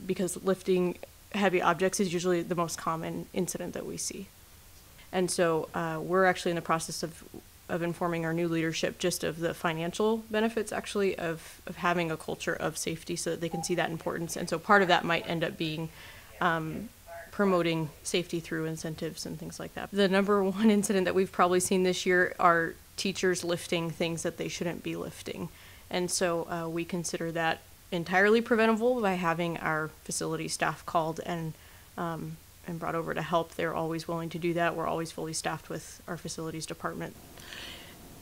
because lifting heavy objects is usually the most common incident that we see. And so we're actually in the process of informing our new leadership just of the financial benefits actually of having a culture of safety so that they can see that importance. And so part of that might end up being promoting safety through incentives and things like that. The number one incident that we've probably seen this year are teachers lifting things that they shouldn't be lifting. And so we consider that entirely preventable by having our facility staff called and brought over to help. They're always willing to do that. We're always fully staffed with our facilities department.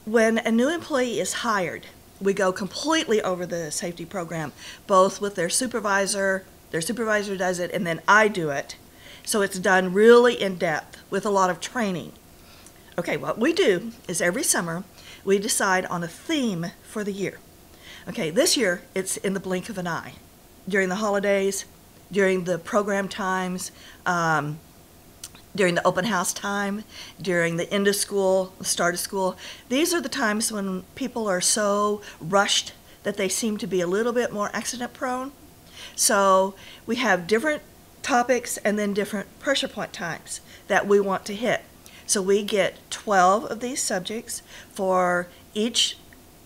When a new employee is hired, we go completely over the safety program, both with their supervisor does it, and then I do it. So it's done really in depth with a lot of training. Okay, what we do is every summer we decide on a theme for the year. Okay, this year it's in the blink of an eye. During the holidays, during the program times, during the open house time, during the end of school, the start of school. These are the times when people are so rushed that they seem to be a little bit more accident prone. So we have different topics and then different pressure point times that we want to hit. So we get 12 of these subjects for each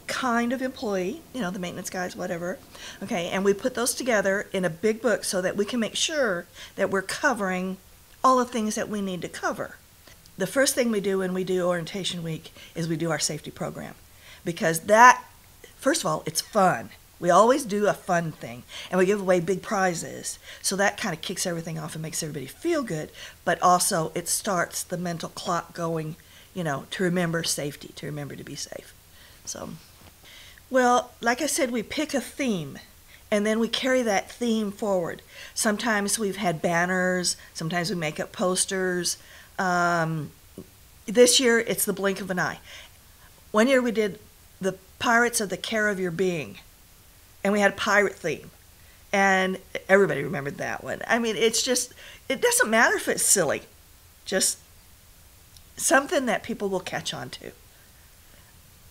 kind of employee, the maintenance guys, whatever. Okay, and we put those together in a big book so that we can make sure that we're covering all the things that we need to cover. The first thing we do when we do orientation week is we do our safety program, because that, first of all, it's fun. We always do a fun thing, and we give away big prizes. So that kind of kicks everything off and makes everybody feel good, but also it starts the mental clock going, to remember safety, to remember to be safe. So, well, like I said, we pick a theme, and then we carry that theme forward. Sometimes we've had banners, sometimes we make up posters. This year, it's the blink of an eye. One year we did the Pirates of the Care of Your Being, and we had a pirate theme, and everybody remembered that one. I mean, it doesn't matter if it's silly, just something that people will catch on to.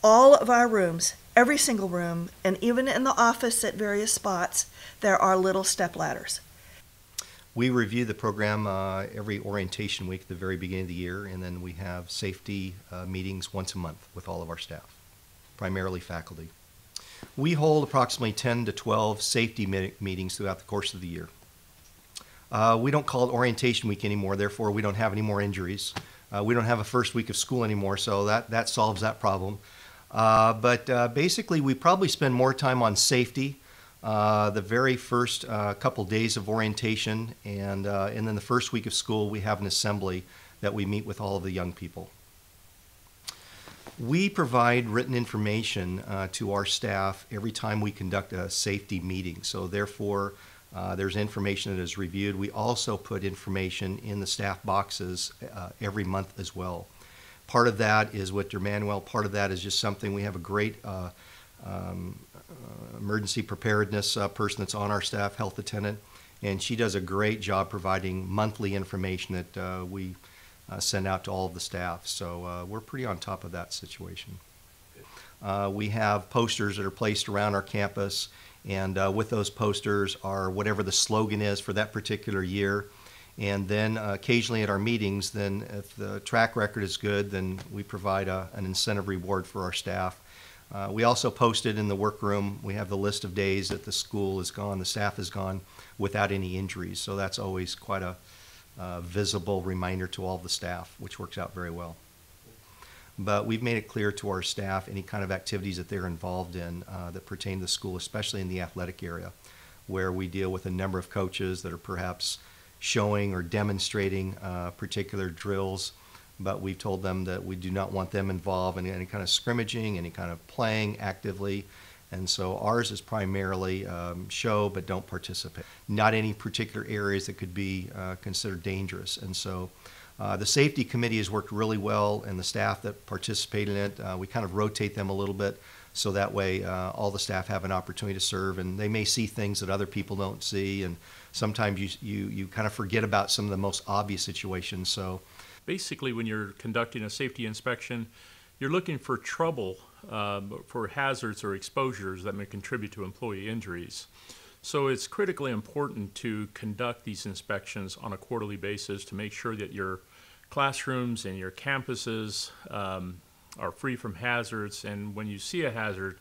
All of our rooms, every single room, and even in the office at various spots, there are little step ladders. We review the program every orientation week at the very beginning of the year, and then we have safety meetings once a month with all of our staff, primarily faculty. We hold approximately 10 to 12 safety meetings throughout the course of the year. We don't call it orientation week anymore, therefore we don't have any more injuries. We don't have a first week of school anymore, so that solves that problem. But basically we probably spend more time on safety the very first couple days of orientation, and then the first week of school we have an assembly that we meet with all of the young people. We provide written information to our staff every time we conduct a safety meeting, so therefore there's information that is reviewed. We also put information in the staff boxes every month as well. Part of that is with your manual, part of that is just something, we have a great emergency preparedness person that's on our staff, health attendant, and she does a great job providing monthly information that we send out to all of the staff. So we're pretty on top of that situation. We have posters that are placed around our campus, and with those posters are whatever the slogan is for that particular year. And then occasionally at our meetings, then if the track record is good, then we provide an incentive reward for our staff. We also posted in the workroom, we have the list of days that the school is gone, the staff is gone without any injuries. So that's always quite a visible reminder to all the staff, which works out very well. But we've made it clear to our staff any kind of activities that they're involved in that pertain to the school, especially in the athletic area, where we deal with a number of coaches that are perhaps showing or demonstrating particular drills, but we've told them that we do not want them involved in any kind of scrimmaging, any kind of playing actively. And so ours is primarily show but don't participate. Not any particular areas that could be considered dangerous. And so the safety committee has worked really well, and the staff that participate in it, we kind of rotate them a little bit so that way all the staff have an opportunity to serve, and they may see things that other people don't see, and sometimes you kind of forget about some of the most obvious situations. So basically, when you're conducting a safety inspection, you're looking for trouble, for hazards or exposures that may contribute to employee injuries. So it's critically important to conduct these inspections on a quarterly basis to make sure that your classrooms and your campuses are free from hazards, and when you see a hazard,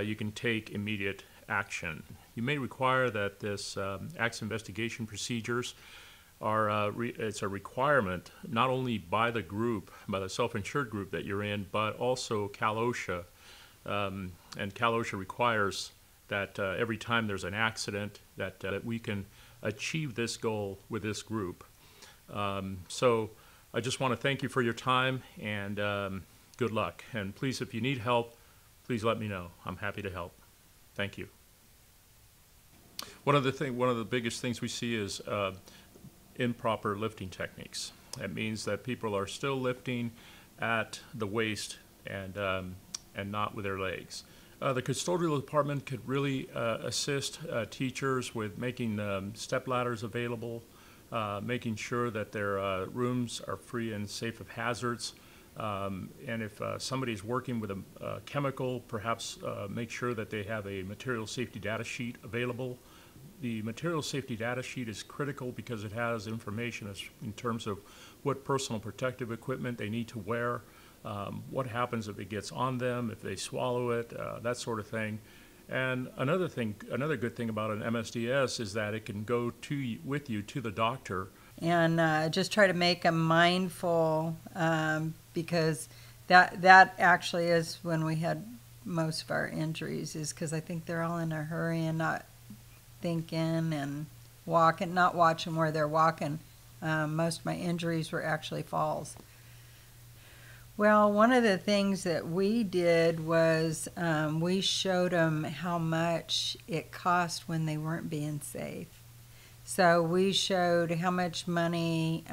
you can take immediate action. You may require that this acts investigation procedures are, it's a requirement not only by the group, by the self-insured group that you're in, but also Cal OSHA. And Cal OSHA requires that every time there's an accident that we can achieve this goal with this group. So I just want to thank you for your time, and good luck. And please, if you need help, please let me know. I'm happy to help. Thank you. One of the biggest things we see is improper lifting techniques. That means that people are still lifting at the waist and not with their legs. The custodial department could really assist teachers with making step ladders available, making sure that their rooms are free and safe of hazards. And if somebody's working with a chemical, perhaps make sure that they have a material safety data sheet available. The material safety data sheet is critical because it has information in terms of what personal protective equipment they need to wear, what happens if it gets on them, if they swallow it, that sort of thing. And another good thing about an MSDS is that it can go with you to the doctor. And just try to make them mindful, because that actually is when we had most of our injuries, is because I think they're all in a hurry and not thinking and walking, not watching where they're walking. Most of my injuries were actually falls. Well, one of the things that we did was we showed them how much it cost when they weren't being safe. So we showed how much money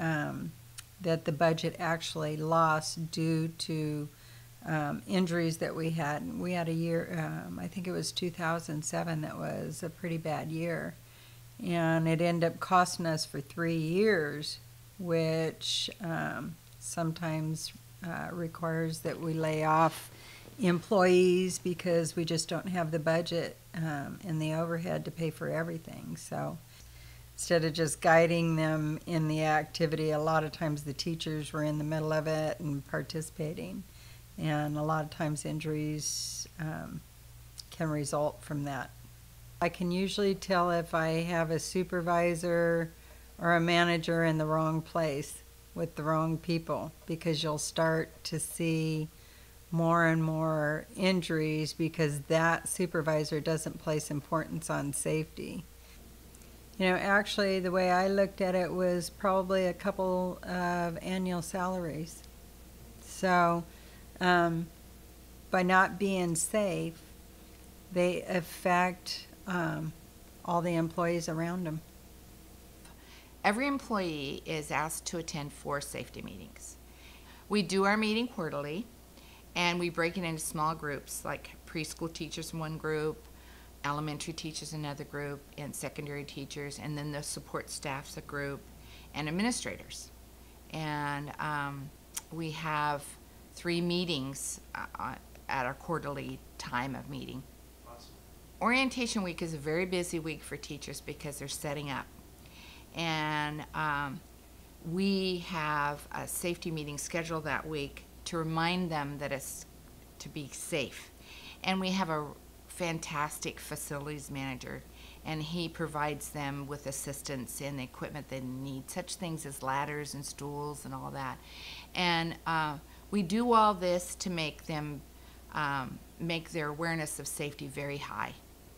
that the budget actually lost due to injuries that we had. We had a year, I think it was 2007, that was a pretty bad year. And it ended up costing us for 3 years, which sometimes requires that we lay off employees because we just don't have the budget and the overhead to pay for everything. So instead of just guiding them in the activity, a lot of times the teachers were in the middle of it and participating. And a lot of times injuries can result from that. I can usually tell if I have a supervisor or a manager in the wrong place with the wrong people, because you'll start to see more and more injuries because that supervisor doesn't place importance on safety. You know, actually the way I looked at it was probably a couple of annual salaries. So by not being safe, they affect all the employees around them. Every employee is asked to attend 4 safety meetings. We do our meeting quarterly, and we break it into small groups, like preschool teachers in one group, elementary teachers another group, and secondary teachers, and then the support staff's a group, and administrators. And we have 3 meetings at our quarterly time of meeting. Awesome. Orientation week is a very busy week for teachers because they're setting up. And we have a safety meeting scheduled that week to remind them that it's to be safe. And we have a fantastic facilities manager, and he provides them with assistance in the equipment they need, such things as ladders and stools and all that. And we do all this to make them make their awareness of safety very high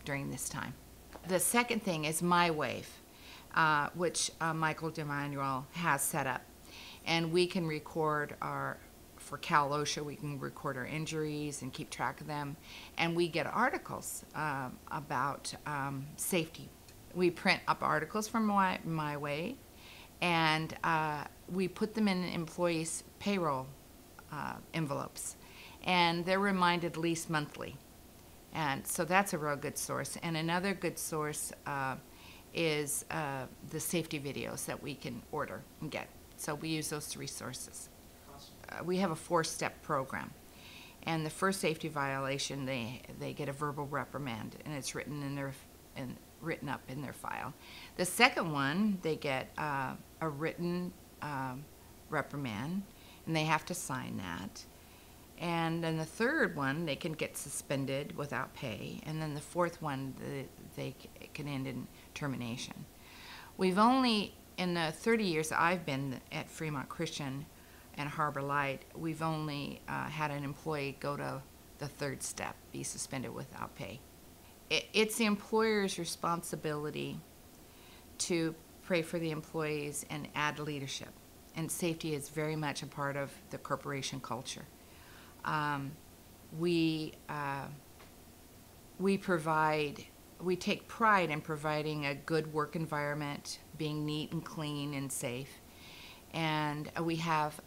during this time. The second thing is My Wave, which Michael DeManuel has set up. And we can record for Cal OSHA, we can record our injuries and keep track of them. And we get articles about safety. We print up articles from My Way, and we put them in employees' payroll envelopes. And they're reminded at least monthly. And so that's a real good source. And another good source is the safety videos that we can order and get. So we use those 3 sources. We have a 4-step program. And the first safety violation, they get a verbal reprimand, and it's written in written up in their file. The second one, they get a written reprimand, and they have to sign that. And then the third one, they can get suspended without pay. And then the fourth one, they can end in termination. We've only, in the 30 years that I've been at Fremont Christian and Harbor Light, we've only had an employee go to the third step, be suspended without pay. It's the employer's responsibility to pray for the employees and add leadership. And safety is very much a part of the corporation culture. We take pride in providing a good work environment, being neat and clean and safe. And we have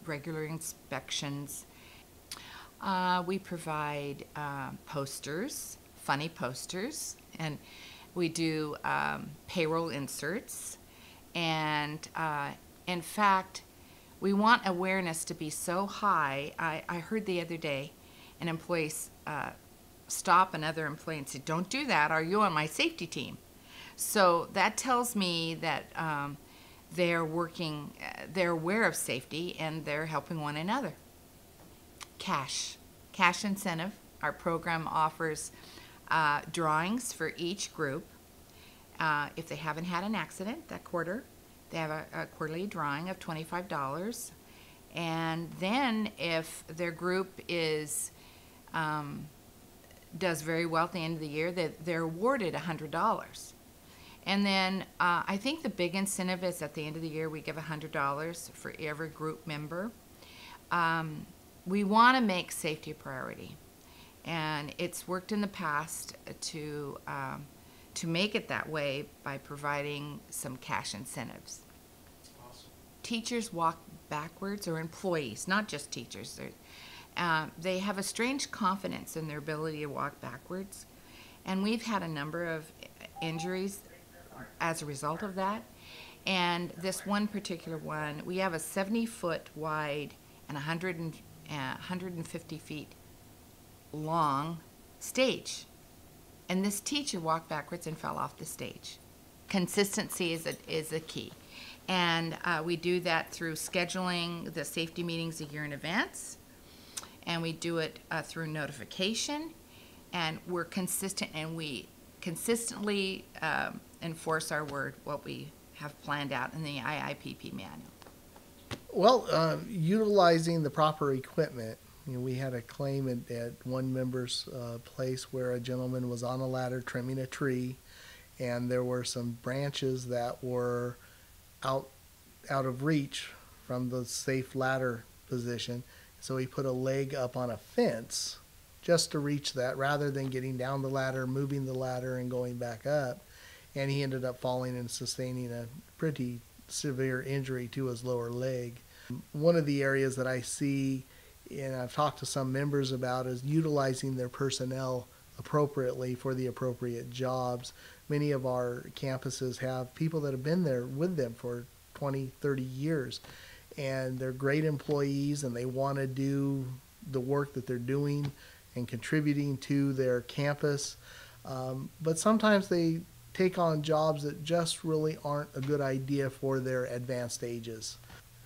regular inspections. We provide posters, funny posters, and we do payroll inserts. And in fact, we want awareness to be so high. I heard the other day an employee stop another employee and say, "Don't do that. Are you on my safety team?" So that tells me that they're working, they're aware of safety, and they're helping one another. Cash incentive. Our program offers drawings for each group. If they haven't had an accident that quarter, they have a quarterly drawing of $25. And then if their group is does very well at the end of the year, they're awarded $100. And then I think the big incentive is at the end of the year we give $100 for every group member. We want to make safety a priority, and it's worked in the past to make it that way by providing some cash incentives. Awesome. Teachers walk backwards, or employees, not just teachers. They have a strange confidence in their ability to walk backwards, and we've had a number of injuries as a result of that. And this one particular one, we have a 70-foot wide and 150 feet long stage. And this teacher walked backwards and fell off the stage. Consistency is a key. And we do that through scheduling the safety meetings a year in advance. And we do it through notification. And we're consistent, and we consistently enforce our word, what we have planned out in the IIPP manual. Well, utilizing the proper equipment, we had a claim at one member's place where a gentleman was on a ladder trimming a tree, and there were some branches that were out of reach from the safe ladder position. So he put a leg up on a fence just to reach that, rather than getting down the ladder, moving the ladder, and going back up. And he ended up falling and sustaining a pretty severe injury to his lower leg. One of the areas that I see, and I've talked to some members about, is utilizing their personnel appropriately for the appropriate jobs. Many of our campuses have people that have been there with them for 20, 30 years, and they're great employees, and they want to do the work that they're doing and contributing to their campus. But sometimes they take on jobs that just really aren't a good idea for their advanced ages.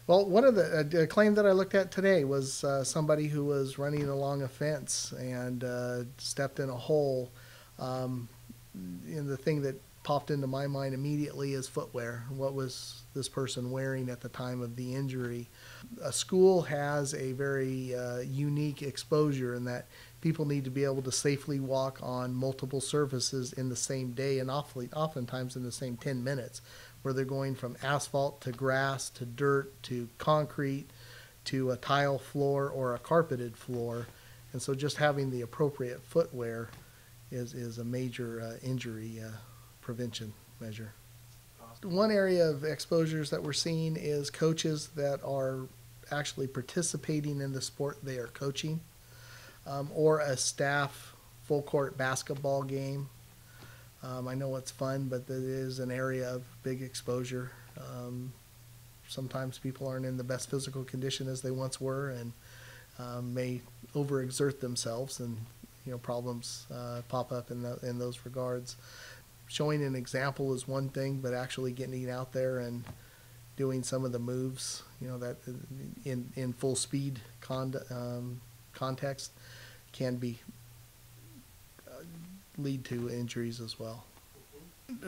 Well, one of the claim that I looked at today was somebody who was running along a fence and stepped in a hole. And the thing that popped into my mind immediately is footwear. What was this person wearing at the time of the injury? A school has a very unique exposure in that people need to be able to safely walk on multiple surfaces in the same day, and oftentimes in the same 10 minutes, where they're going from asphalt to grass to dirt to concrete to a tile floor or a carpeted floor. And so just having the appropriate footwear is a major injury prevention measure. One area of exposures that we're seeing is coaches that are actually participating in the sport they are coaching, or a staff full court basketball game. I know it's fun, but it is an area of big exposure. Sometimes people aren't in the best physical condition as they once were, and may overexert themselves, and problems pop up in those regards. showing an example is one thing, but actually getting out there and doing some of the moves, that in full speed context can be lead to injuries as well.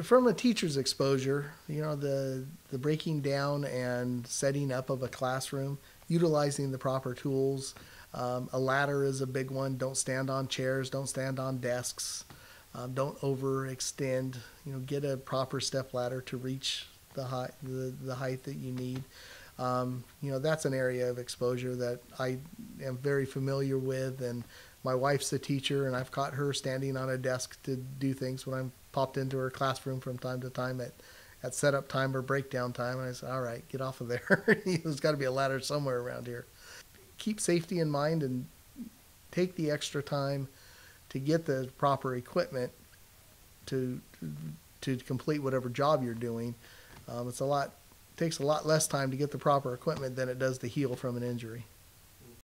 From a teacher's exposure, the breaking down and setting up of a classroom, utilizing the proper tools. A ladder is a big one. Don't stand on chairs. Don't stand on desks. Don't overextend. Get a proper step ladder to reach the height that you need. That's an area of exposure that I am very familiar with, and my wife's a teacher, and I've caught her standing on a desk to do things when I'm popped into her classroom from time to time at setup time or breakdown time, and I said, all right, get off of there. There's got to be a ladder somewhere around here. Keep safety in mind and take the extra time to get the proper equipment to complete whatever job you're doing. Takes a lot less time to get the proper equipment than it does to heal from an injury.